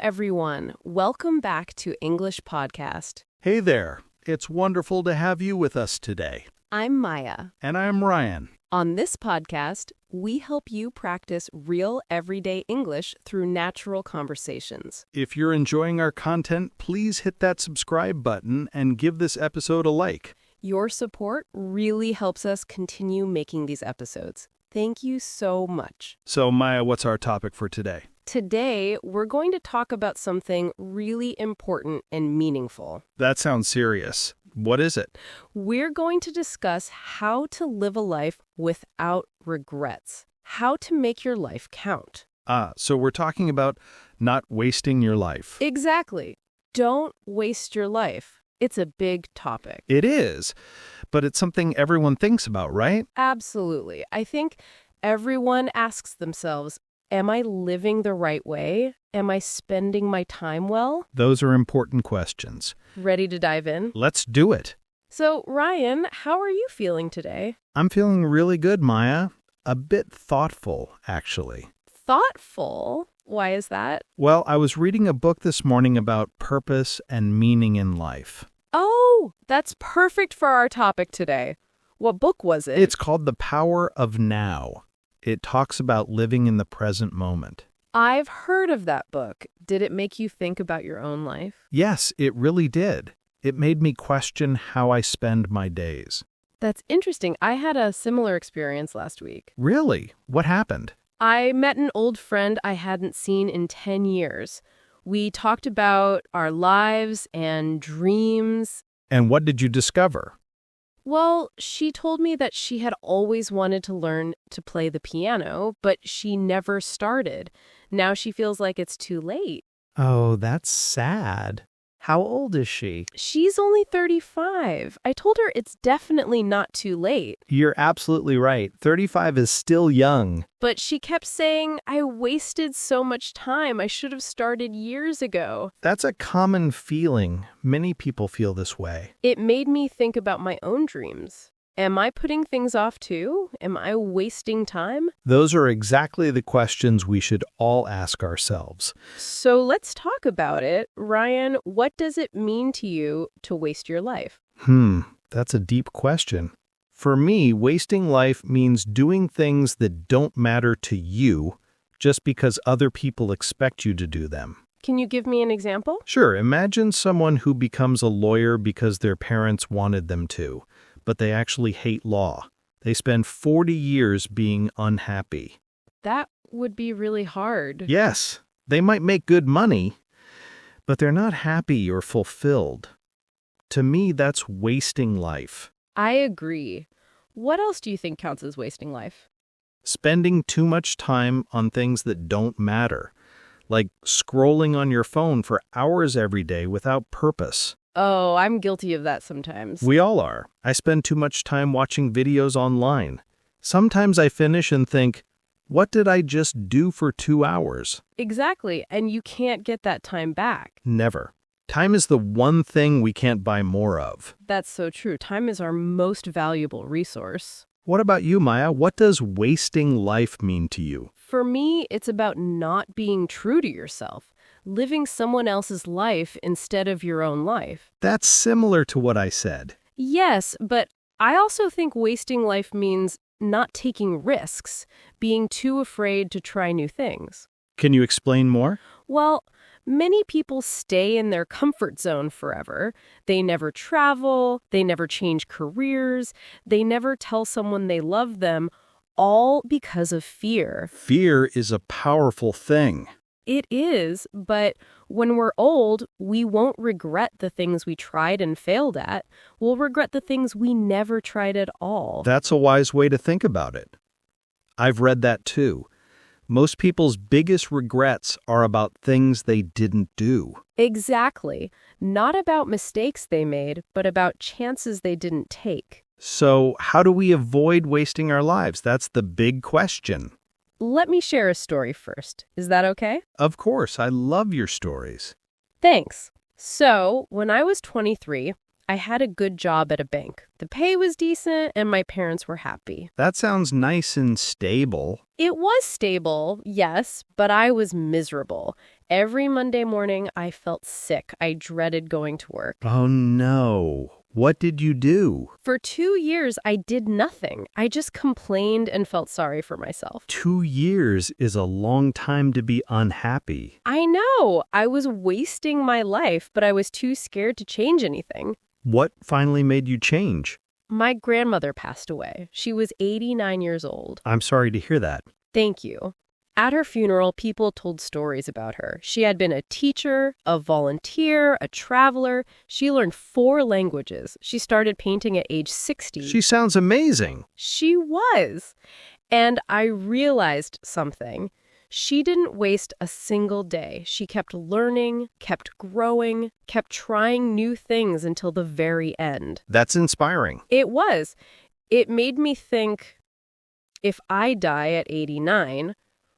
everyone. Welcome back to English Podcast. Hey there. It's wonderful to have you with us today. I'm Maya. And I'm Ryan. On this podcast, we help you practice real everyday English through natural conversations. If you're enjoying our content, please hit that subscribe button and give this episode a like. Your support really helps us continue making these episodes. Thank you so much. So, Maya, what's our topic for today? Today, we're going to talk about something really important and meaningful. That sounds serious. What is it? We're going to discuss how to live a life without regrets. How to make your life count. So we're talking about not wasting your life. Exactly. Don't waste your life. It's a big topic. It is, but it's something everyone thinks about, right? Absolutely. I think everyone asks themselves, am I living the right way? Am I spending my time well? Those are important questions. Ready to dive in? Let's do it. So, Ryan, how are you feeling today? I'm feeling really good, Maya. A bit thoughtful, actually. Thoughtful? Why is that? Well, I was reading a book this morning about purpose and meaning in life. Oh, that's perfect for our topic today. What book was it? It's called The Power of Now. It talks about living in the present moment. I've heard of that book. Did it make you think about your own life? Yes, it really did. It made me question how I spend my days. That's interesting. I had a similar experience last week. Really? What happened? I met an old friend I hadn't seen in 10 years. We talked about our lives and dreams. And what did you discover? Well, she told me that she had always wanted to learn to play the piano, but she never started. Now she feels like it's too late. Oh, that's sad. How old is she? She's only 35. I told her it's definitely not too late. You're absolutely right. 35 is still young. But she kept saying, I wasted so much time. I should have started years ago. That's a common feeling. Many people feel this way. It made me think about my own dreams. Am I putting things off too? Am I wasting time? Those are exactly the questions we should all ask ourselves. So let's talk about it. Ryan, what does it mean to you to waste your life? That's a deep question. For me, wasting life means doing things that don't matter to you just because other people expect you to do them. Can you give me an example? Sure, imagine someone who becomes a lawyer because their parents wanted them to, but they actually hate law. They spend 40 years being unhappy. That would be really hard. Yes, they might make good money, but they're not happy or fulfilled. To me, that's wasting life. I agree. What else do you think counts as wasting life? Spending too much time on things that don't matter, like scrolling on your phone for hours every day without purpose. Oh, I'm guilty of that sometimes. We all are. I spend too much time watching videos online. Sometimes I finish and think, what did I just do for 2 hours? Exactly, and you can't get that time back. Never. Time is the one thing we can't buy more of. That's so true. Time is our most valuable resource. What about you, Maya? What does wasting life mean to you? For me, it's about not being true to yourself, living someone else's life instead of your own life. That's similar to what I said. Yes, but I also think wasting life means not taking risks, being too afraid to try new things. Can you explain more? Well, many people stay in their comfort zone forever. They never travel, they never change careers, they never tell someone they love them, all because of fear. Fear is a powerful thing. It is, but when we're old, we won't regret the things we tried and failed at. We'll regret the things we never tried at all. That's a wise way to think about it. I've read that too. Most people's biggest regrets are about things they didn't do. Exactly. Not about mistakes they made, but about chances they didn't take. So how do we avoid wasting our lives? That's the big question. Let me share a story first. Is that okay? Of course, I love your stories. Thanks. So, when I was 23, I had a good job at a bank. The pay was decent and my parents were happy. That sounds nice and stable. It was stable, yes, but I was miserable. Every Monday morning, I felt sick. I dreaded going to work. Oh no. What did you do? For 2 years, I did nothing. I just complained and felt sorry for myself. 2 years is a long time to be unhappy. I know. I was wasting my life, but I was too scared to change anything. What finally made you change? My grandmother passed away. She was 89 years old. I'm sorry to hear that. Thank you. At her funeral, people told stories about her. She had been a teacher, a volunteer, a traveler. She learned 4 languages. She started painting at age 60. She sounds amazing. She was. And I realized something. She didn't waste a single day. She kept learning, kept growing, kept trying new things until the very end. That's inspiring. It was. It made me think, if I die at 89,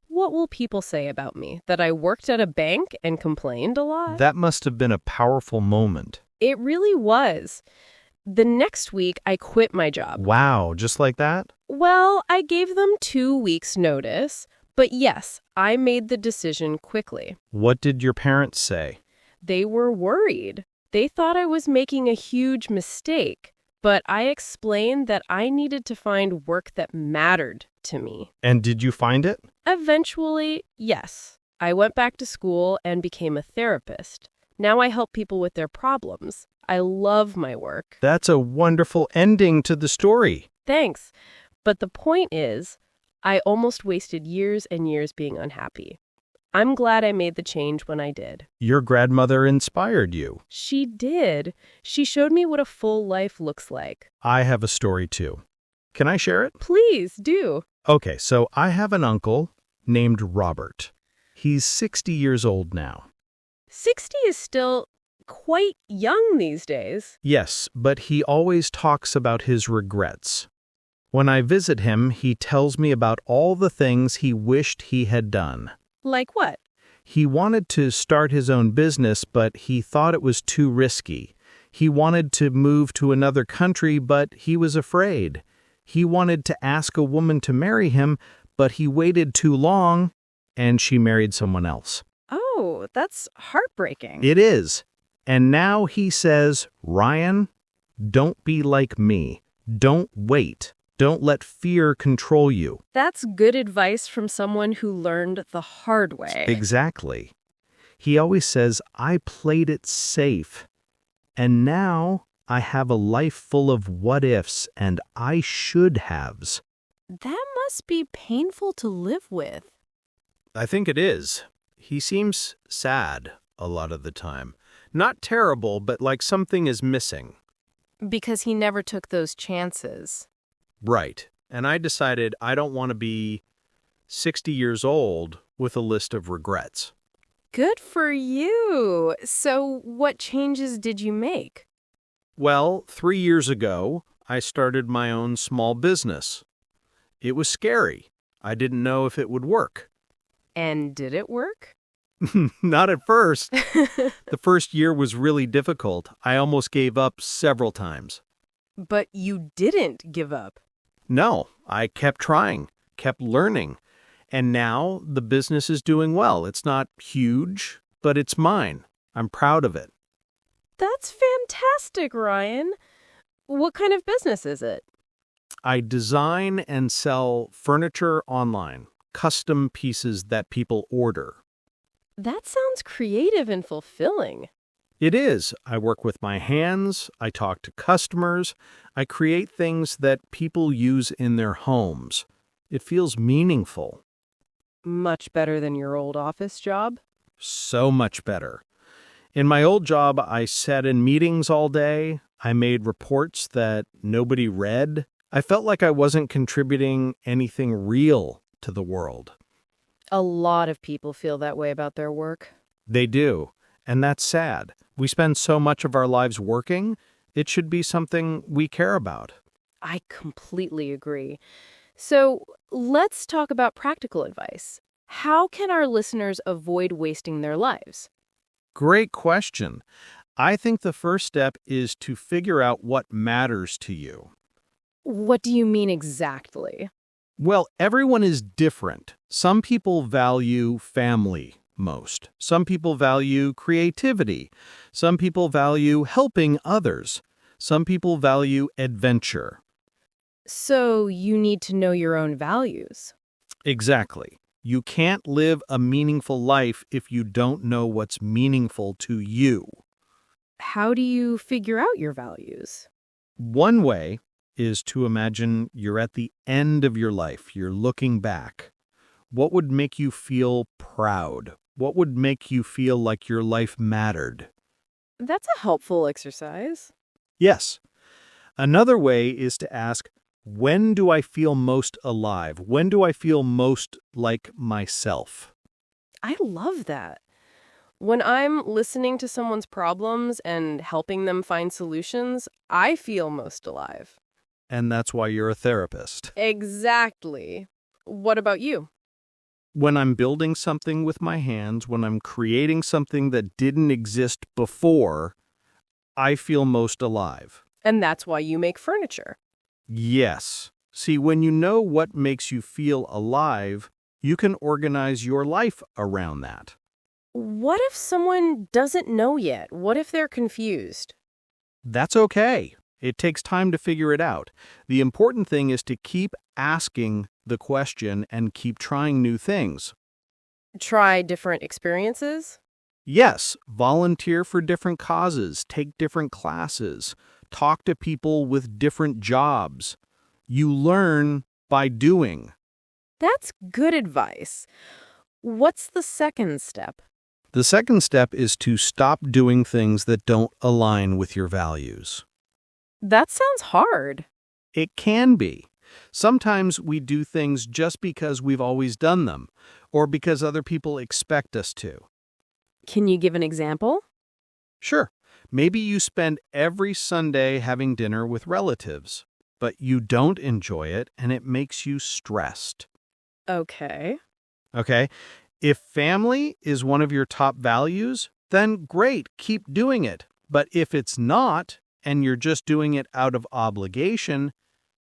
what will people say about me? That I worked at a bank and complained a lot? That must have been a powerful moment. It really was. The next week, I quit my job. Wow, just like that? Well, I gave them 2 weeks' notice. But yes, I made the decision quickly. What did your parents say? They were worried. They thought I was making a huge mistake. But I explained that I needed to find work that mattered to me. And did you find it? Eventually, yes. I went back to school and became a therapist. Now I help people with their problems. I love my work. That's a wonderful ending to the story. Thanks. But the point is, I almost wasted years and years being unhappy. I'm glad I made the change when I did. Your grandmother inspired you. She did. She showed me what a full life looks like. I have a story too. Can I share it? Please do. Okay, so I have an uncle named Robert. He's 60 years old now. 60 is still quite young these days. Yes, but he always talks about his regrets. When I visit him, he tells me about all the things he wished he had done. Like what? He wanted to start his own business, but he thought it was too risky. He wanted to move to another country, but he was afraid. He wanted to ask a woman to marry him, but he waited too long, and she married someone else. Oh, that's heartbreaking. It is. And now he says, Ryan, don't be like me. Don't wait. Don't let fear control you. That's good advice from someone who learned the hard way. Exactly. He always says, I played it safe. And now I have a life full of what-ifs and I should-haves. That must be painful to live with. I think it is. He seems sad a lot of the time. Not terrible, but like something is missing. Because he never took those chances. Right. And I decided I don't want to be 60 years old with a list of regrets. Good for you. So what changes did you make? Well, 3 years ago, I started my own small business. It was scary. I didn't know if it would work. And did it work? Not at first. The first year was really difficult. I almost gave up several times. But you didn't give up. No, I kept trying, kept learning. And now the business is doing well. It's not huge, but it's mine. I'm proud of it. That's fantastic, Ryan. What kind of business is it? I design and sell furniture online, custom pieces that people order. That sounds creative and fulfilling. It is. I work with my hands, I talk to customers, I create things that people use in their homes. It feels meaningful. Much better than your old office job? So much better. In my old job, I sat in meetings all day. I made reports that nobody read. I felt like I wasn't contributing anything real to the world. A lot of people feel that way about their work. They do, and that's sad. We spend so much of our lives working, it should be something we care about. I completely agree. So let's talk about practical advice. How can our listeners avoid wasting their lives? Great question. I think the first step is to figure out what matters to you. What do you mean exactly? Well, everyone is different. Some people value family, most. Some people value creativity. Some people value helping others. Some people value adventure. So you need to know your own values. Exactly. You can't live a meaningful life if you don't know what's meaningful to you. How do you figure out your values? One way is to imagine you're at the end of your life. You're looking back. What would make you feel proud? What would make you feel like your life mattered? That's a helpful exercise. Yes. Another way is to ask, when do I feel most alive? When do I feel most like myself? I love that. When I'm listening to someone's problems and helping them find solutions, I feel most alive. And that's why you're a therapist. Exactly. What about you? When I'm building something with my hands, when I'm creating something that didn't exist before, I feel most alive. And that's why you make furniture. Yes. See, when you know what makes you feel alive, you can organize your life around that. What if someone doesn't know yet? What if they're confused? That's okay. It takes time to figure it out. The important thing is to keep asking the question and keep trying new things. Try different experiences? Yes, volunteer for different causes, take different classes, talk to people with different jobs. You learn by doing. That's good advice. What's the second step? The second step is to stop doing things that don't align with your values. That sounds hard. It can be. Sometimes we do things just because we've always done them, or because other people expect us to. Can you give an example? Sure, maybe you spend every Sunday having dinner with relatives, but you don't enjoy it and it makes you stressed. Okay. Okay? If family is one of your top values, then great, keep doing it. But if it's not, and you're just doing it out of obligation,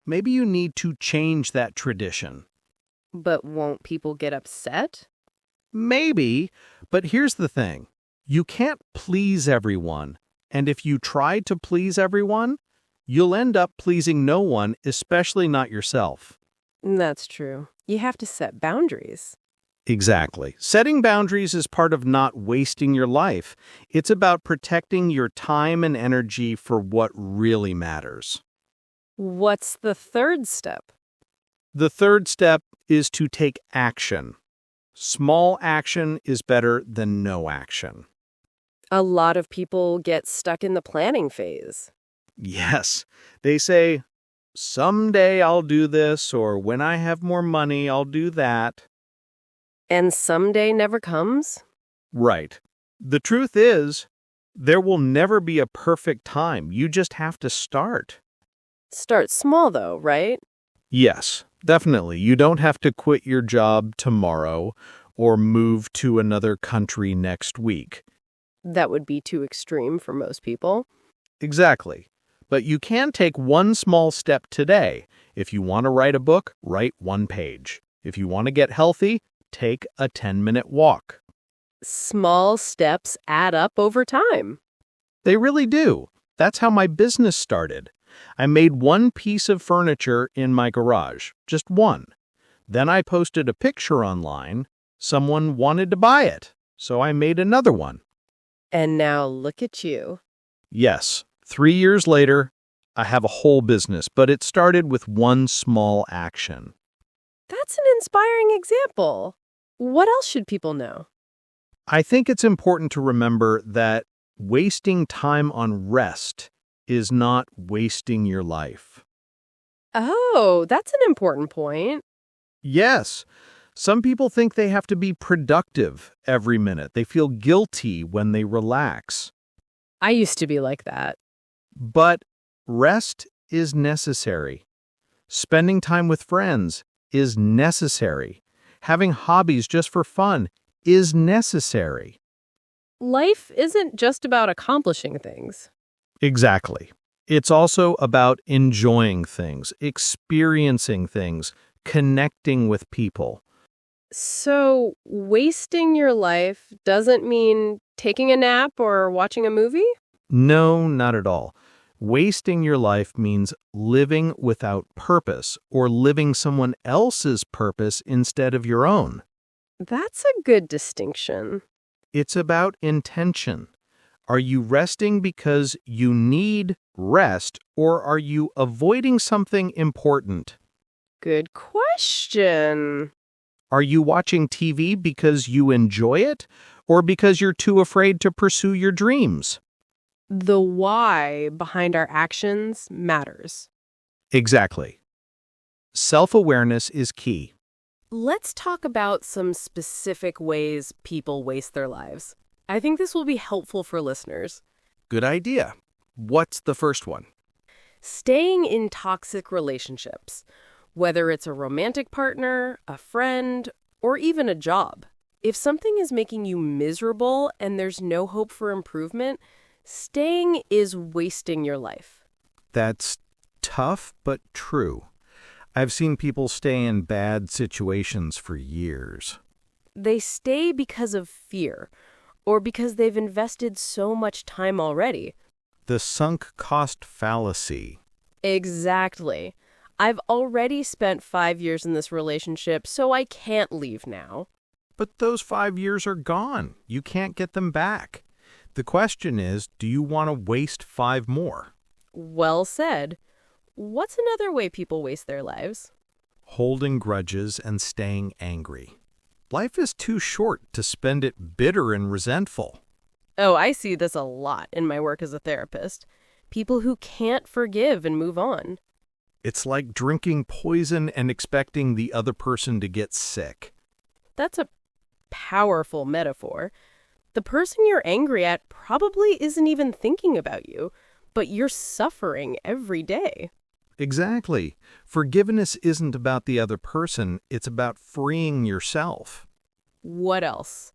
maybe you need to change that tradition. But won't people get upset? Maybe, but here's the thing. You can't please everyone, and if you try to please everyone, you'll end up pleasing no one, especially not yourself. That's true. You have to set boundaries. Exactly. Setting boundaries is part of not wasting your life. It's about protecting your time and energy for what really matters. What's the third step? The third step is to take action. Small action is better than no action. A lot of people get stuck in the planning phase. Yes, they say, someday I'll do this, or when I have more money, I'll do that. And someday never comes? Right. The truth is, there will never be a perfect time. You just have to start. Start small, though, right? Yes, definitely. You don't have to quit your job tomorrow or move to another country next week. That would be too extreme for most people. Exactly. But you can take one small step today. If you want to write a book, write one page. If you want to get healthy, take a 10-minute walk. Small steps add up over time. They really do. That's how my business started. I made one piece of furniture in my garage, just one. Then I posted a picture online. Someone wanted to buy it, so I made another one. And now look at you. Yes, 3 years later, I have a whole business, but it started with one small action. That's an inspiring example. What else should people know? I think it's important to remember that wasting time on rest is not wasting your life. Oh, that's an important point. Yes, some people think they have to be productive every minute. They feel guilty when they relax. I used to be like that. But rest is necessary. Spending time with friends is necessary. Having hobbies just for fun is necessary. Life isn't just about accomplishing things. Exactly. It's also about enjoying things, experiencing things, connecting with people. So, wasting your life doesn't mean taking a nap or watching a movie? No, not at all. Wasting your life means living without purpose or living someone else's purpose instead of your own. That's a good distinction. It's about intention. Are you resting because you need rest, or are you avoiding something important? Good question. Are you watching TV because you enjoy it, or because you're too afraid to pursue your dreams? The why behind our actions matters. Exactly. Self-awareness is key. Let's talk about some specific ways people waste their lives. I think this will be helpful for listeners. Good idea. What's the first one? Staying in toxic relationships, whether it's a romantic partner, a friend, or even a job. If something is making you miserable and there's no hope for improvement, staying is wasting your life. That's tough but true. I've seen people stay in bad situations for years. They stay because of fear, or because they've invested so much time already. The sunk cost fallacy. Exactly. I've already spent 5 years in this relationship, so I can't leave now. But those 5 years are gone. You can't get them back. The question is, do you want to waste 5 more? Well said. What's another way people waste their lives? Holding grudges and staying angry. Life is too short to spend it bitter and resentful. Oh, I see this a lot in my work as a therapist. People who can't forgive and move on. It's like drinking poison and expecting the other person to get sick. That's a powerful metaphor. The person you're angry at probably isn't even thinking about you, but you're suffering every day. Exactly. Forgiveness isn't about the other person, it's about freeing yourself. What else?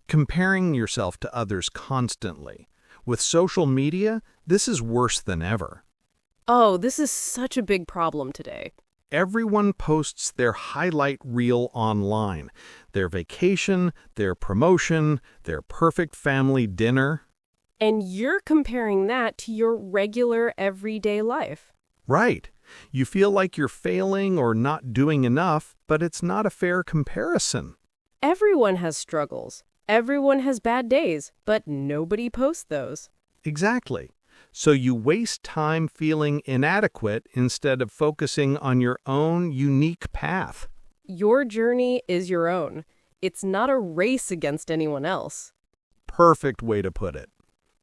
Comparing yourself to others constantly. With social media, this is worse than ever. Oh, this is such a big problem today. Everyone posts their highlight reel online. Their vacation, their promotion, their perfect family dinner. And you're comparing that to your regular everyday life. Right. You feel like you're failing or not doing enough, but it's not a fair comparison. Everyone has struggles. Everyone has bad days, but nobody posts those. Exactly. So you waste time feeling inadequate instead of focusing on your own unique path. Your journey is your own. It's not a race against anyone else. Perfect way to put it.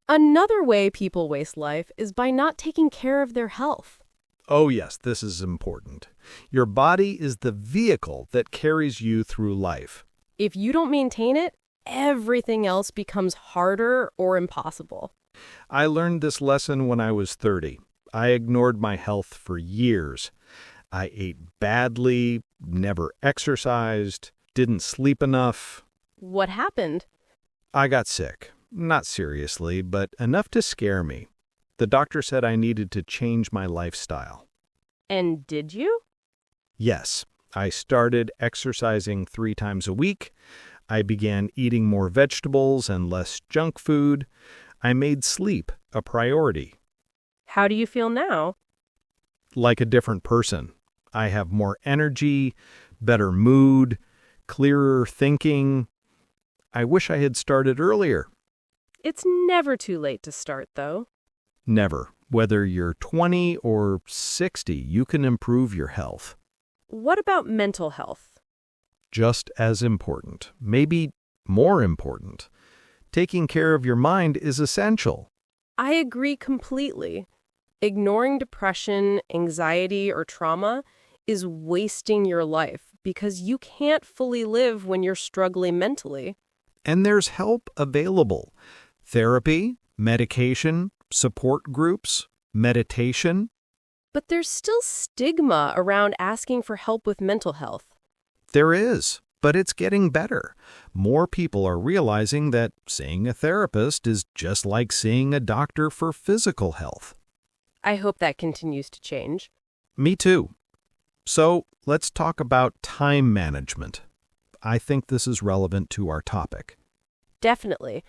Another way people waste life is by not taking care of their health. Oh yes, this is important. Your body is the vehicle that carries you through life. If you don't maintain it, everything else becomes harder or impossible. I learned this lesson when I was 30. I ignored my health for years. I ate badly, never exercised, didn't sleep enough. What happened? I got sick. Not seriously, but enough to scare me. The doctor said I needed to change my lifestyle. And did you? Yes, I started exercising 3 times a week. I began eating more vegetables and less junk food. I made sleep a priority. How do you feel now? Like a different person. I have more energy, better mood, clearer thinking. I wish I had started earlier. It's never too late to start, though. Never. Whether you're 20 or 60, you can improve your health. What about mental health? Just as important, maybe more important. Taking care of your mind is essential. I agree completely. Ignoring depression, anxiety, or trauma is wasting your life because you can't fully live when you're struggling mentally. And there's help available. Therapy, medication, support groups, meditation. But there's still stigma around asking for help with mental health. There is, but it's getting better. More people are realizing that seeing a therapist is just like seeing a doctor for physical health. I hope that continues to change. Me too. So let's talk about time management. I think this is relevant to our topic. Definitely.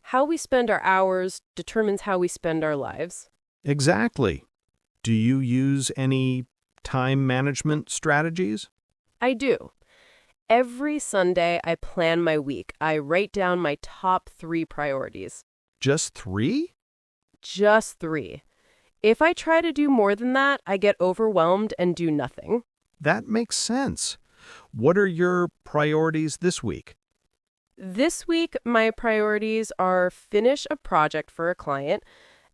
How we spend our hours determines how we spend our lives. Exactly. Do you use any time management strategies? I do. Every Sunday, I plan my week. I write down my top 3 priorities. Just 3? Just 3. If I try to do more than that, I get overwhelmed and do nothing. That makes sense. What are your priorities this week? This week, my priorities are finish a project for a client,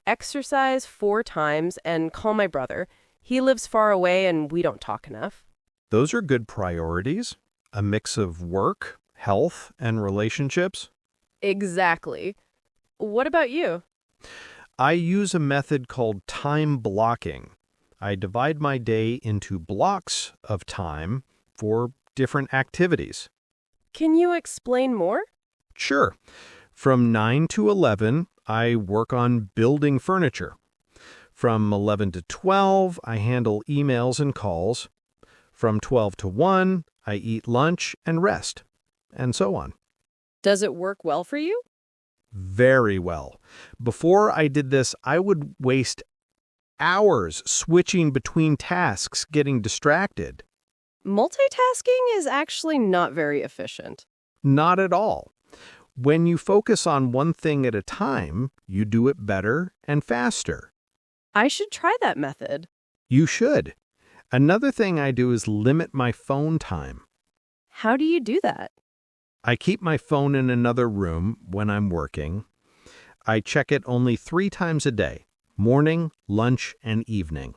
exercise 4 times, and call my brother. He lives far away and we don't talk enough. Those are good priorities. A mix of work, health, and relationships. Exactly. What about you? I use a method called time blocking. I divide my day into blocks of time for different activities. Can you explain more? Sure. From 9 to 11, I work on building furniture. From 11 to 12, I handle emails and calls. From 12 to 1, I eat lunch and rest, and so on. Does it work well for you? Very well. Before I did this, I would waste hours switching between tasks, getting distracted. Multitasking is actually not very efficient. Not at all. When you focus on one thing at a time, you do it better and faster. I should try that method. You should. Another thing I do is limit my phone time. How do you do that? I keep my phone in another room when I'm working. I check it only 3 times a day, morning, lunch, and evening.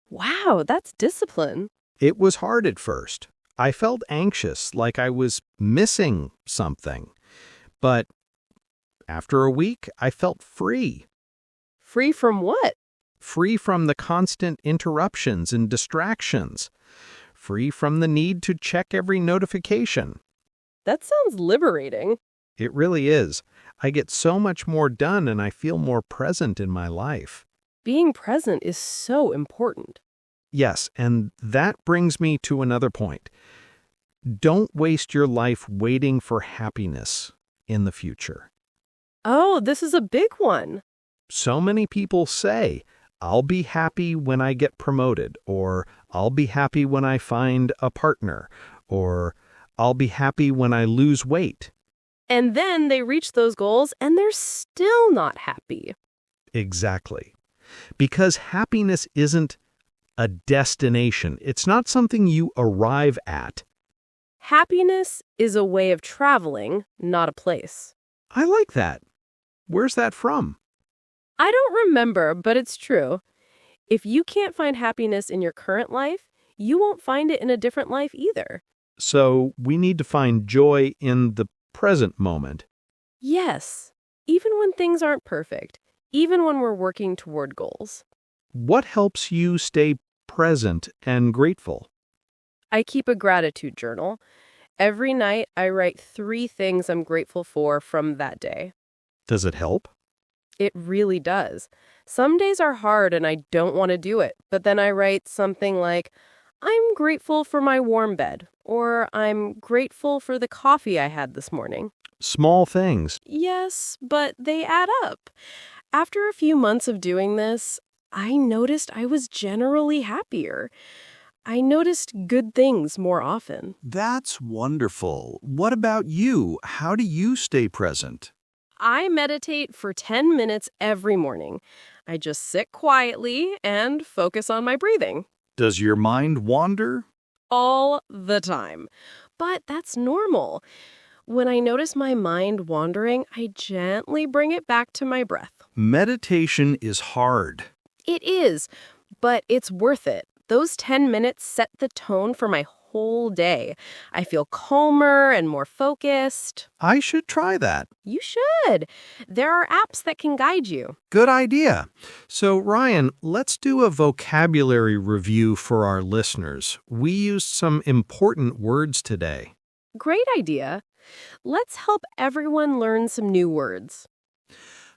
Wow, that's discipline. It was hard at first. I felt anxious, like I was missing something. But after a week, I felt free. Free from what? Free from the constant interruptions and distractions. Free from the need to check every notification. That sounds liberating. It really is. I get so much more done and I feel more present in my life. Being present is so important. Yes, and that brings me to another point. Don't waste your life waiting for happiness in the future. Oh, this is a big one. So many people say, I'll be happy when I get promoted, or I'll be happy when I find a partner, or I'll be happy when I lose weight. And then they reach those goals and they're still not happy. Exactly. Because happiness isn't a destination. It's not something you arrive at. Happiness is a way of traveling, not a place. I like that. Where's that from? I don't remember, but it's true. If you can't find happiness in your current life, you won't find it in a different life either. So we need to find joy in the present moment. Yes, even when things aren't perfect, even when we're working toward goals. What helps you stay present and grateful? I keep a gratitude journal. Every night, I write 3 things I'm grateful for from that day. Does it help? It really does. Some days are hard and I don't want to do it, but then I write something like, I'm grateful for my warm bed, or I'm grateful for the coffee I had this morning. Small things. Yes, but they add up. After a few months of doing this, I noticed I was generally happier. I noticed good things more often. That's wonderful. What about you? How do you stay present? I meditate for 10 minutes every morning. I just sit quietly and focus on my breathing. Does your mind wander? All the time. But that's normal. When I notice my mind wandering, I gently bring it back to my breath. Meditation is hard. It is, but it's worth it. Those 10 minutes set the tone for my whole day. I feel calmer and more focused. I should try that. You should. There are apps that can guide you. Good idea. So, Ryan, let's do a vocabulary review for our listeners. We used some important words today. Great idea. Let's help everyone learn some new words.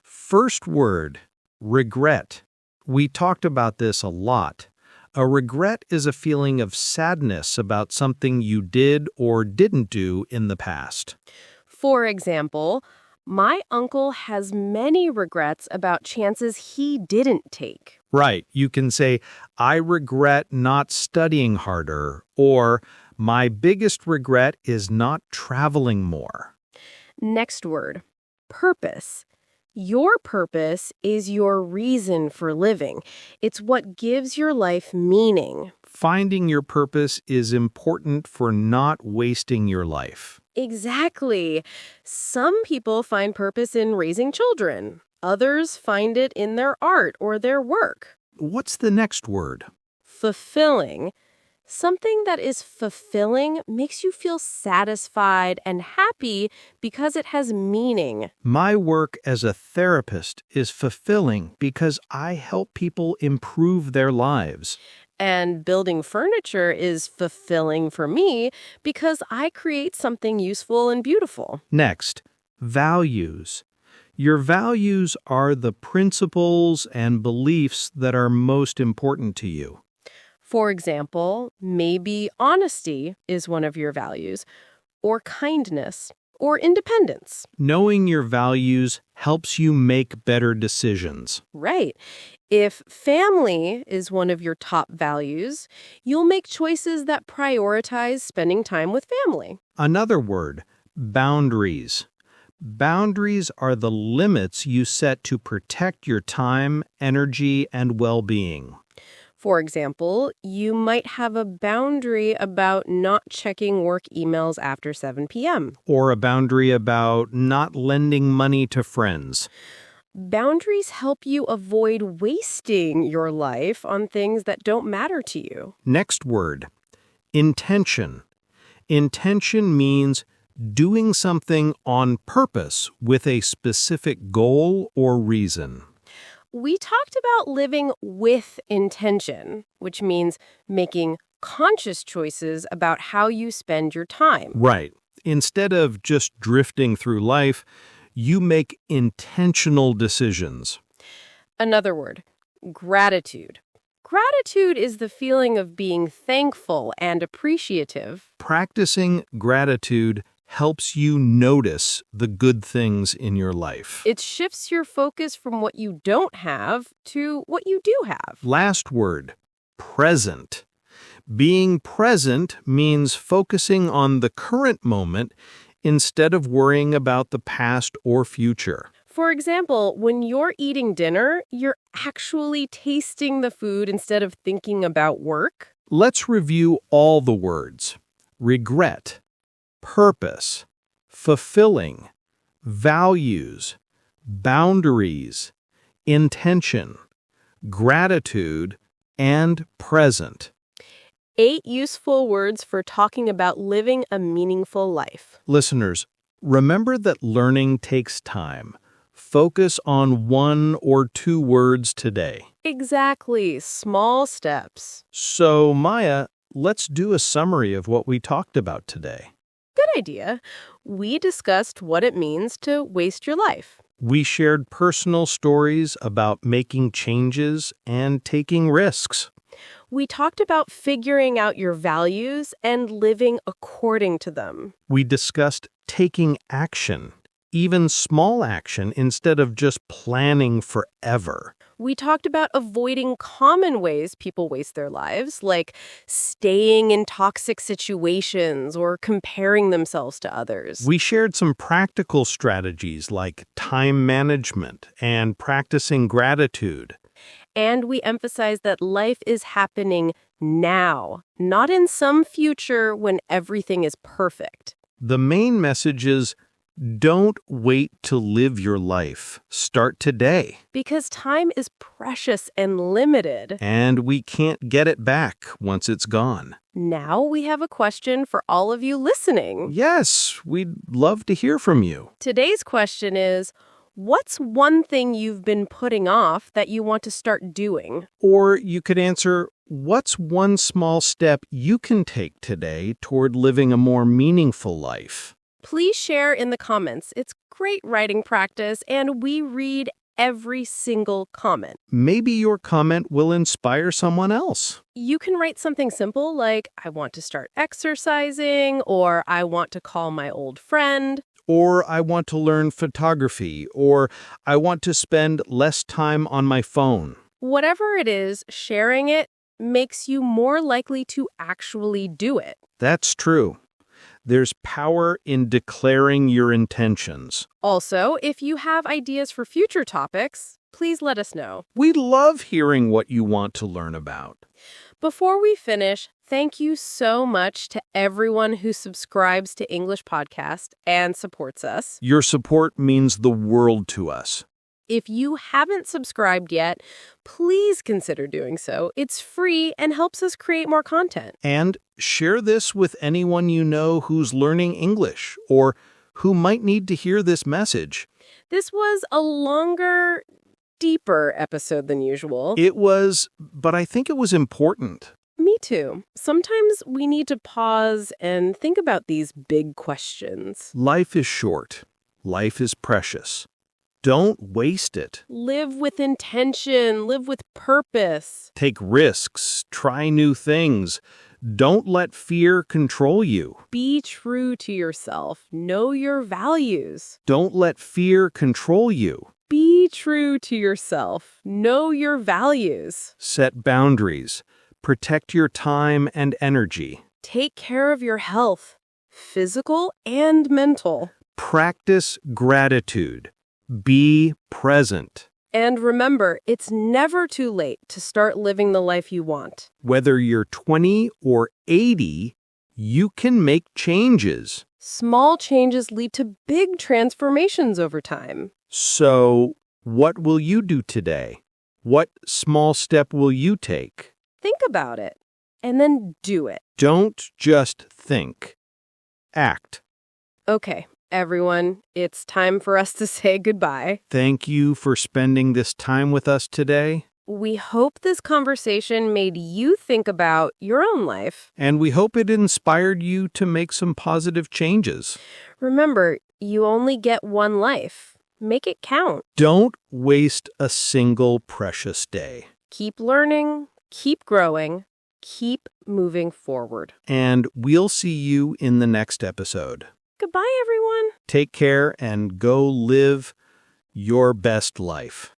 First word, regret. We talked about this a lot. A regret is a feeling of sadness about something you did or didn't do in the past. For example, my uncle has many regrets about chances he didn't take. Right. You can say, I regret not studying harder, or my biggest regret is not traveling more. Next word, purpose. Your purpose is your reason for living. It's what gives your life meaning. Finding your purpose is important for not wasting your life. Exactly. Some people find purpose in raising children. Others find it in their art or their work. What's the next word? Fulfilling. Something that is fulfilling makes you feel satisfied and happy because it has meaning. My work as a therapist is fulfilling because I help people improve their lives. And building furniture is fulfilling for me because I create something useful and beautiful. Next, values. Your values are the principles and beliefs that are most important to you. For example, maybe honesty is one of your values, or kindness, or independence. Knowing your values helps you make better decisions. Right. If family is one of your top values, you'll make choices that prioritize spending time with family. Another word, boundaries. Boundaries are the limits you set to protect your time, energy, and well-being. For example, you might have a boundary about not checking work emails after 7 p.m. Or a boundary about not lending money to friends. Boundaries help you avoid wasting your life on things that don't matter to you. Next word, intention. Intention means doing something on purpose with a specific goal or reason. We talked about living with intention, which means making conscious choices about how you spend your time. Right. Instead of just drifting through life, you make intentional decisions. Another word, gratitude. Gratitude is the feeling of being thankful and appreciative. Practicing gratitude helps you notice the good things in your life. It shifts your focus from what you don't have to what you do have. Last word, present. Being present means focusing on the current moment instead of worrying about the past or future. For example, when you're eating dinner, you're actually tasting the food instead of thinking about work. Let's review all the words. Regret, purpose, fulfilling, values, boundaries, intention, gratitude, and present. 8 useful words for talking about living a meaningful life. Listeners, remember that learning takes time. Focus on 1 or 2 words today. Exactly. Small steps. So, Maya, let's do a summary of what we talked about today. Good idea. We discussed what it means to waste your life. We shared personal stories about making changes and taking risks. We talked about figuring out your values and living according to them. We discussed taking action, even small action, instead of just planning forever. We talked about avoiding common ways people waste their lives, like staying in toxic situations or comparing themselves to others. We shared some practical strategies like time management and practicing gratitude. And we emphasized that life is happening now, not in some future when everything is perfect. The main message is, don't wait to live your life. Start today. Because time is precious and limited. And we can't get it back once it's gone. Now we have a question for all of you listening. Yes, we'd love to hear from you. Today's question is, what's one thing you've been putting off that you want to start doing? Or you could answer, what's one small step you can take today toward living a more meaningful life? Please share in the comments. It's great writing practice, and we read every single comment. Maybe your comment will inspire someone else. You can write something simple like, I want to start exercising, or I want to call my old friend. Or I want to learn photography, or I want to spend less time on my phone. Whatever it is, sharing it makes you more likely to actually do it. That's true. There's power in declaring your intentions. Also, if you have ideas for future topics, please let us know. We love hearing what you want to learn about. Before we finish, thank you so much to everyone who subscribes to English Podcast and supports us. Your support means the world to us. If you haven't subscribed yet, please consider doing so. It's free and helps us create more content. And share this with anyone you know who's learning English or who might need to hear this message. This was a longer, deeper episode than usual. It was, but I think it was important. Me too. Sometimes we need to pause and think about these big questions. Life is short. Life is precious. Don't waste it. Live with intention. Live with purpose. Take risks. Try new things. Don't let fear control you. Be true to yourself. Know your values. Don't let fear control you. Be true to yourself. Know your values. Set boundaries. Protect your time and energy. Take care of your health, physical and mental. Practice gratitude. Be present. And remember, it's never too late to start living the life you want. Whether you're 20 or 80, you can make changes. Small changes lead to big transformations over time. So, what will you do today? What small step will you take? Think about it, and then do it. Don't just think. Act. Okay, everyone, it's time for us to say goodbye. Thank you for spending this time with us today. We hope this conversation made you think about your own life. And we hope it inspired you to make some positive changes. Remember, you only get one life. Make it count. Don't waste a single precious day. Keep learning, keep growing, keep moving forward. And we'll see you in the next episode. Goodbye, everyone. Take care and go live your best life.